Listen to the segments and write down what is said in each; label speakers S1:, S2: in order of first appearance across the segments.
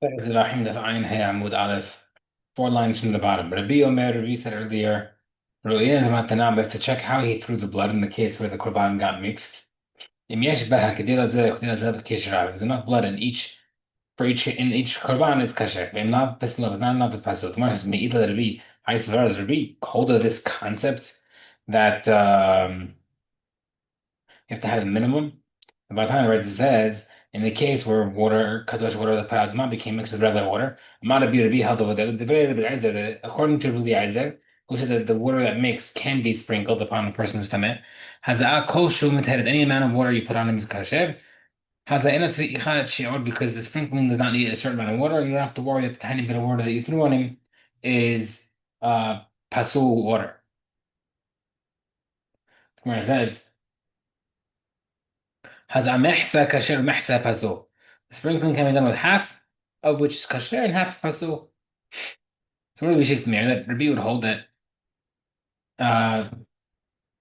S1: Zevahim Daf Ayin Hey Amud Aleph. Four lines from the bottom. Rabbi Omer, Rabbi said earlier, Ru'in Matanam, we have to check how he threw the blood in the case where the korban got mixed. Im yesh beha kedila zeh, kedila zeh b'kesh rav. There's enough blood in each korban, it's kasher. Im not pesel, not enough is pasul. Tomorrow says me'ila Rabbi. I swear, Rabbi hold of this concept that you have to have a minimum. The Batan right says in the case where water, kadosh water, the parazma became mixed with regular water, amount of be held over there. The very according to Rabbi Eizer, who said that the water that mixed can be sprinkled upon a person who's tameh, has a kol shumet headed any amount of water you put on him is kasher. Has a inat ichad shi'or because the sprinkling does not need a certain amount of water, and you don't have to worry that the tiny bit of water that you threw on him is pasul water. Where it says has a mehsa kasher mehsa pasul. The sprinkling can be done with half of which is kasher and half pasul. So what do we say from there? That Rabbi would hold that and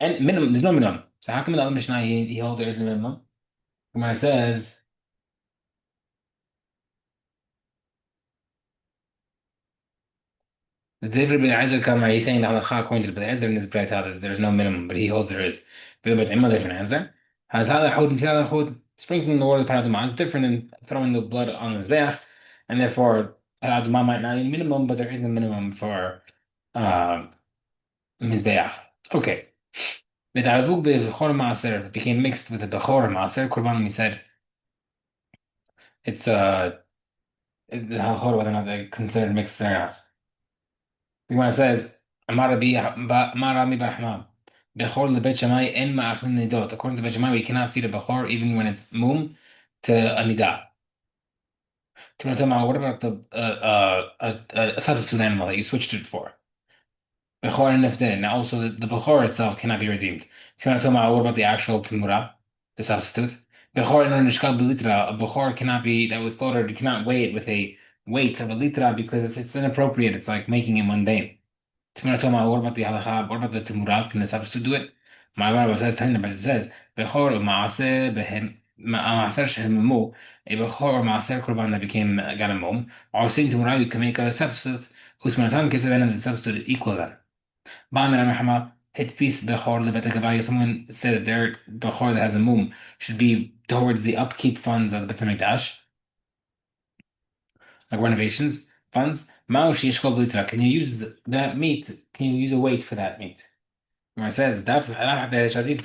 S1: minimum. There's no minimum. So how come in the other Mishnah he holds there is a minimum? Gemara says the David bin Isaac Kamar. He's saying the halacha according to the Ezra in his Brayta that there's no minimum, but he holds there is. But Emma different answer. Has halachot and halachot sprinkling the water of paraduma is different than throwing the blood on the mizbeach, and therefore paraduma might not need a minimum, but there is a minimum for uh, mizbeach. Okay. V'tarvuk b'chor maaser became mixed with the bechor maaser korban. We said it's the halachot whether or not they're considered mixed or not. The Gemara says Amar mi barhamam bechor lebet shamai en ma'achlin nidot. According to Bet Shammai, we cannot feed a bechor even when it's mum to a nidah. What about a substitute animal that you switched it for? Bechor and nefdeh. Now also the bechor itself cannot be redeemed. What about the actual tumura, the substitute? Bechor and nishkal belitra. A bechor cannot be that was slaughtered. You cannot weigh it with a weight of a litra because it's inappropriate. It's like making it mundane. What about the halacha? What about the timurat? Can the substitute do it? My Rabbi says, but it says, bechor maaser behem maaser shehememu, a bechor maaser korban that became got a mum. Or saying timurat, you can make a substitute. Usmanatan gives the substitute equal then. Ba'amir Amihama hit piece bechor lebet. Someone said that their bechor that has a mum should be towards the upkeep funds of the Bet HaMikdash, like renovations funds. Mao sheyishkol b'litra. Can you use that meat? Can you use a weight for that meat? Where it says, do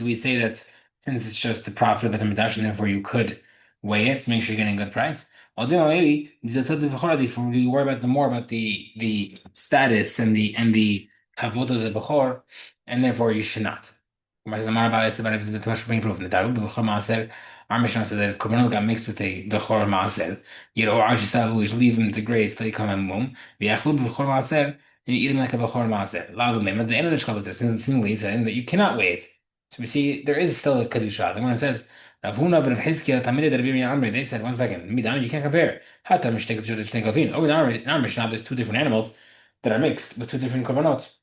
S1: we say that since it's just the profit of the Midash and therefore you could weigh it to make sure you're getting a good price? Although maybe we worry about the more about the status and the kavod of the Bechor, and therefore you should not. Gemara says, "Amar Abai Yosef, it's been being proven. The Daru Bechor Maaser, our Mishnah says that if Korbanot got mixed with a Bechor Maaser, you know, we should leave him to graze till he come and mum. V'yachlu Bechor Maaser, and you eat him like a Bechor Maaser. At the end of the Shkabat, seemingly saying that you cannot weigh it. So we see there is still a Kedusha. The Gemara says, Rav Huna ben Chizkiya Tamid Rabbi Amri. They said, one second, Midan, you can't compare. Hatta Mishneh Kedusha Shnei. Oh, in our Mishnah, there's two different animals that are mixed with two different korbanot.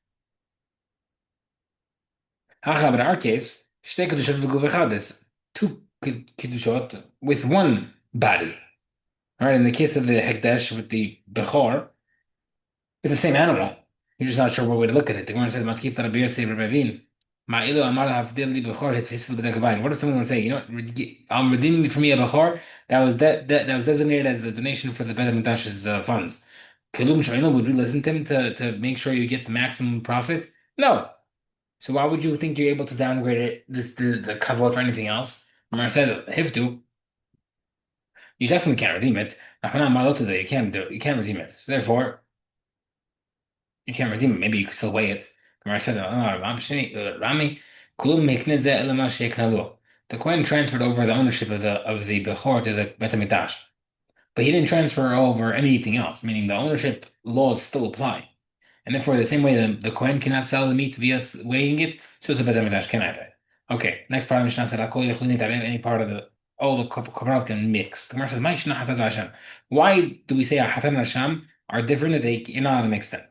S1: Hacha, but in our case, Shtei Kedushot v'Guv Echad is two Kedushot with one body. All right, in the case of the Hekdesh with the Bechor, it's the same animal. You're just not sure what way to look at it. The Gemara says, "Matkif Rabbi Yosef Ravin." Ma'ilu amar havdil li bechor het hisul b'dekabayin. What if someone would say, you know, I'm redeeming for me a bechor that was designated as a donation for the Bet HaMikdash's funds. Kelum Shoinu, would we listen to him to make sure you get the maximum profit? No. So why would you think you're able to downgrade it the kavod for anything else? Remember I said hiftu, you definitely can't redeem it. Rahman Marlotta, you can't do it. You can't redeem it. So therefore, you can't redeem it. Maybe you can still weigh it. Gemara says, Rami, the Kohen transferred over the ownership of the Bechor to the Bet HaMikdash, but he didn't transfer over anything else, meaning the ownership laws still apply. And therefore, the same way the Kohen cannot sell the meat via weighing it, so the Bet HaMikdash can either. Okay, next part of Mishnah said, any part of all the korbanot can mix. The Gemara says, why do we say Hatan and Hasham are different that you're not allowed to mix them?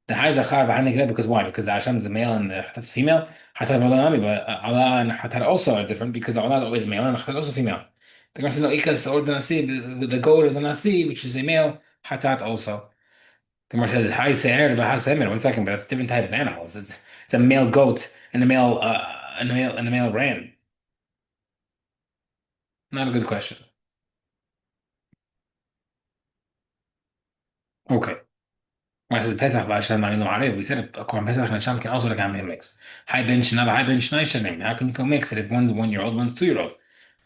S1: The Hai Zachar v'Hanegre, because why? Because the Hashem is a male and the Hatat is female. Hatat v'Olam, but Allah and Hatat also are different because Allah is always male and Hatat is also female. The Gemara says, no, Ikas or the Nasi, the goat or the Nasi, which is a male, Hatat also. The Gemara says Hai Se'er v'Ha 1 second, but that's a different type of animals. It's a male goat and a male ram. Not a good question. Okay. Right, so Pesach v'Hashem Ma'inu Arev. We said a corn Pesach and Hashem can also like have a mix. High bench, not a high bench, nice name. How can you go mix it if one's 1 year old, one's 2 year old?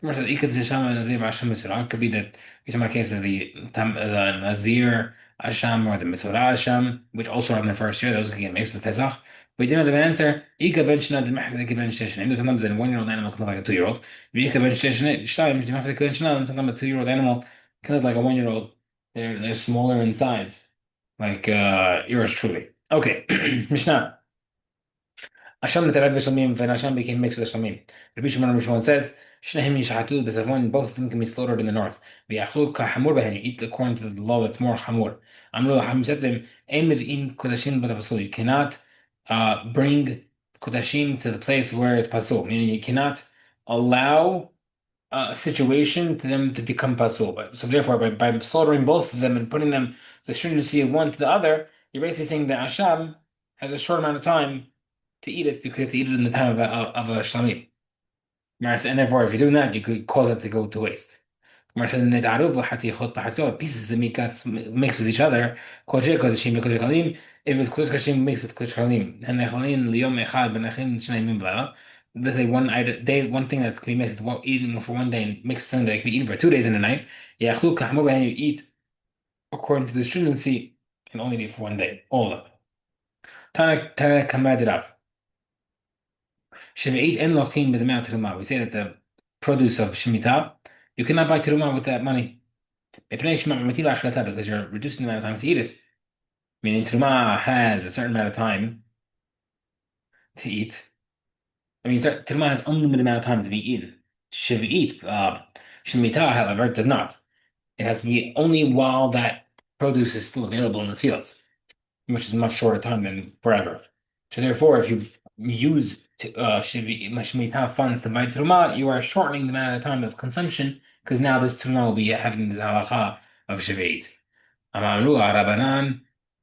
S1: The says Ikat Hashem and Nazir v'Hashem Mitzvah. It could be that you're talking about case of the Nazir Hashem or the Mitzvah Hashem, which also are in the first year. Those can get mixed with Pesach. We didn't have an answer. Ika bench not the Mahsa Ika bench station. Sometimes a 1 year old animal can look like a 2 year old. Ika bench station. Shtaim the Mahsa Ika bench not. Sometimes a 2 year old animal can look like a 1 year old. They're smaller in size like yours truly. Okay, Mishnah. Hashem l'terad v'shamim, and Hashem became mixed with Hashamim. Rabbi Shimon says, Shnehem yishachatu, there's one, both of them can be slaughtered in the north. V'yachlu ka'hamur behen, you eat according to the law that's more hamur. Amru Hamim said to him, Ein miv'in kodashim b'da pasul, you cannot bring kodashim to the place where it's pasul, meaning you cannot allow a situation to them to become pasul. So therefore, by slaughtering both of them and putting them the stringency of one to the other, you're basically saying that Hashem has a short amount of time to eat it because to eat it in the time of a shlamim. And therefore, if you're doing that, you could cause it to go to waste. Pieces of meat got mixed with each other. If it's kodesh kashim mixed with kodesh kalim, and nechalin liyom echad benachin shnei b'layla. Let's say one thing that can be mixed with eating for 1 day and mixed with something that can be eaten for 2 days and a night. Yachlu kahmur, and you eat according to the stringency, can only eat for 1 day. All of them. Tana kamad Rav. Shemi'it en lochim b'demei teruma. We say that the produce of shemitah, you cannot buy teruma with that money. Because you're reducing the amount of time to eat it. Meaning teruma has a certain amount of time to eat. I mean, teruma has unlimited amount of time to be eaten. Shemitah, however, does not. It has to be only while that produce is still available in the fields, which is a much shorter time than forever. So therefore, if you use Shemitah funds to buy Truma, you are shortening the amount of time of consumption because now this Truma will be having the halacha of Shevit. Amaru Rabanan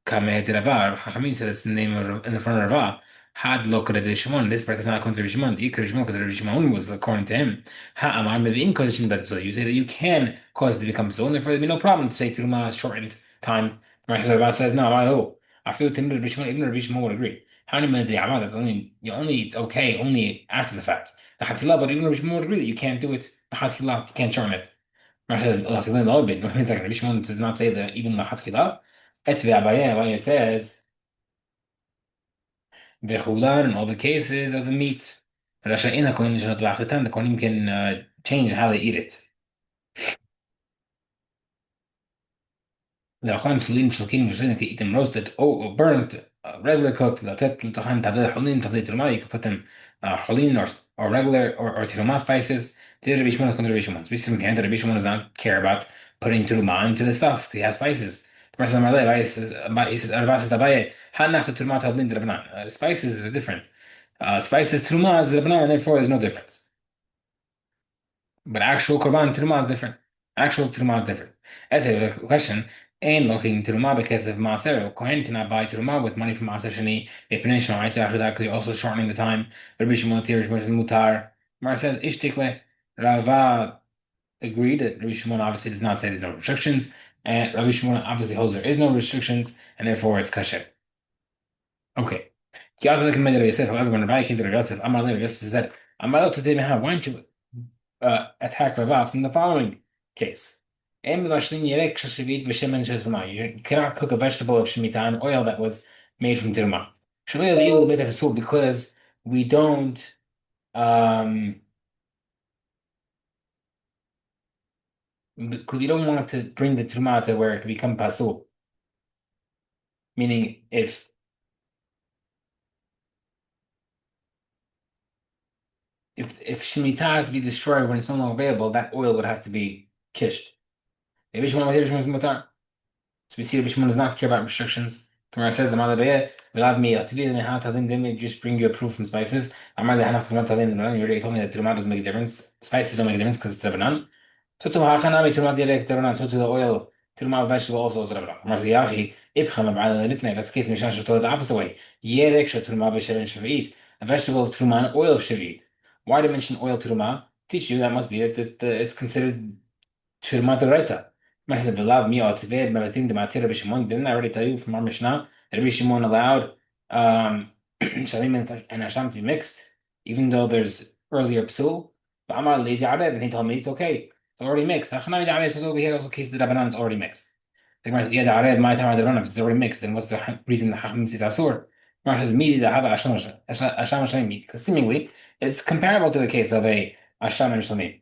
S1: Kameh Ravar. Chachamim said it's the name of in the front of Rava. Had lo Kodesh Shimon. This part is not according to Rabbi Shimon. The Ikar Shimon, because Rabbi Shimon was according to him. Ha Amar Mevin Kodesh Shimon. So you say that you can cause it to become so, and therefore there'd be no problem to say Truma is shortened time. Rava says no. I feel Timid Rabbi Shimon, even Rabbi Shimon would agree. How many the that's only it's okay only after the fact. The Hatila, but even Rabbi Shimon would agree that you can't do it. The Hatila, you can't shorten it. Rashi says a little bit. It's like Rabbi Shimon does not say that even the Hatila. Abaye says Vechulan in all the cases of the meat. Rasha'ina kohen nishanot v'achletan, the kohenim can change how they eat it. The Achan Shulin Shulkin V'Shulin can eat them roasted or burnt, regular cooked. Latet l'tochan tablet Hulin tavlet teruma. You can put them Hulin or regular or teruma spices. The Rabbi Shimon comes to Rabbi Shimon. We see from here that Rabbi Shimon does not care about putting teruma into the stuff. He has spices. The person on my he says Arvas Abaye Hanach the teruma tavlin the Rabbanan. Spices are different. Spices teruma is the Rabbanan, and therefore there's no difference. But actual korban teruma is different. Actual teruma is different. That's a question. And looking teruma because of maaser, kohen cannot buy teruma with money from maaser sheni. If you're right after that, because you're also shortening the time. Rabbi Shimon tirish mutar. Mar says ishtikle. Rava agreed that Rabbi Shimon obviously does not say there's no restrictions, and Rabbi Shimon obviously holds there is no restrictions, and therefore it's kasher. Okay. However, when Rabbi came to Rabbi Yosef, Amar Rabbi Yosef said, "Amar to why don't you attack Rava from the following case?" You cannot cook a vegetable of shemitah and oil that was made from tirma. Because we don't want to bring the tirma to where it can become pasul. Meaning if shemitah has to be destroyed when it's no longer available, that oil would have to be kished. Rabbi Shimon is mutar. So we see Rabbi Shimon does not care about restrictions. The Gemara says, "Amar leBeya, v'lad miya." To be they just bring you a proof from spices. Amar lehanach tumat talin. You already told me that tumat doesn't make a difference. Spices don't make a difference because it's Rabbanan. So to hachanami tumat direct Rabbanan. So to the oil Truma vegetable also is Rabba. Marziachi, Ibcham, Litne, that's the case in Mishnah should the opposite way. Yerek Truma B'Shavin Shavit. A vegetable of Truma and oil of Shavit. Why do I mention oil Truma? Teach you that must be that it's considered Truma Doraita. Mishnah said, "V'lav mi otveh mevatim dematira b'shimon." Didn't I already tell you from our Mishnah that Rabbi Shimon allowed shalim and hasham to be mixed, even though there's earlier psul? But Amar li Yarev, and he told me it's okay. It's already mixed. Hachanami Yarev says over here also the case the Rabbanan is already mixed. The Gemara says, "Yeah, Yarev, my time I if it's already mixed, then what's the reason the Hacham says asur?" The Gemara says, "Midi da hava hasham hasham meat," because seemingly it's comparable to the case of a hasham and shlamim,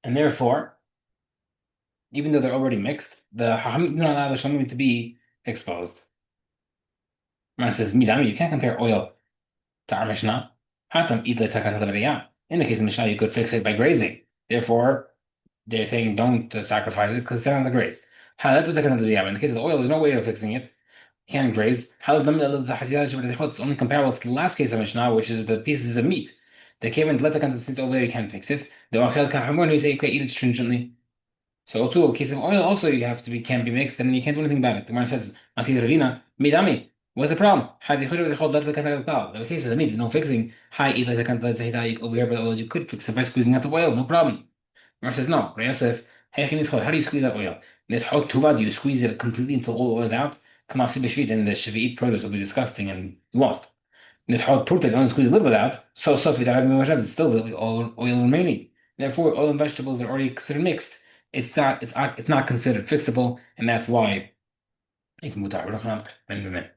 S1: and therefore, even though they're already mixed, the Hachamim do not allow the shlamim to be exposed. Gemara says, "Midami, you can't compare oil to our Mishnah. Hatam eat le in the case of Mishnah, you could fix it by grazing. Therefore, they're saying don't sacrifice it because it's on the graze. In the case of the oil, there's no way of fixing it. You can't graze. It's only comparable to the last case of Mishnah, which is the pieces of meat. They came and let the since over there you can't fix it. The Ochel Kahamur, you say you can eat it stringently. So too, a case of oil also you have to be can't be mixed and you can't do anything about it. The Gemara says, "Mati Ravina, midami." What's the problem? The case of the meat, there's no fixing. Hi, eat like the over here, but oil you could fix it by squeezing out the oil, no problem. Gemara says, "No, Yosef, how do you squeeze that oil? Do you squeeze it completely until all the oil is out? Come off Sibishvit and the Shavi'it produce will be disgusting and lost. Nishot Pruta, only squeeze a little bit out. So it's still the oil remaining. Therefore, oil and vegetables are already considered mixed. It's not considered fixable, and that's why it's mutar.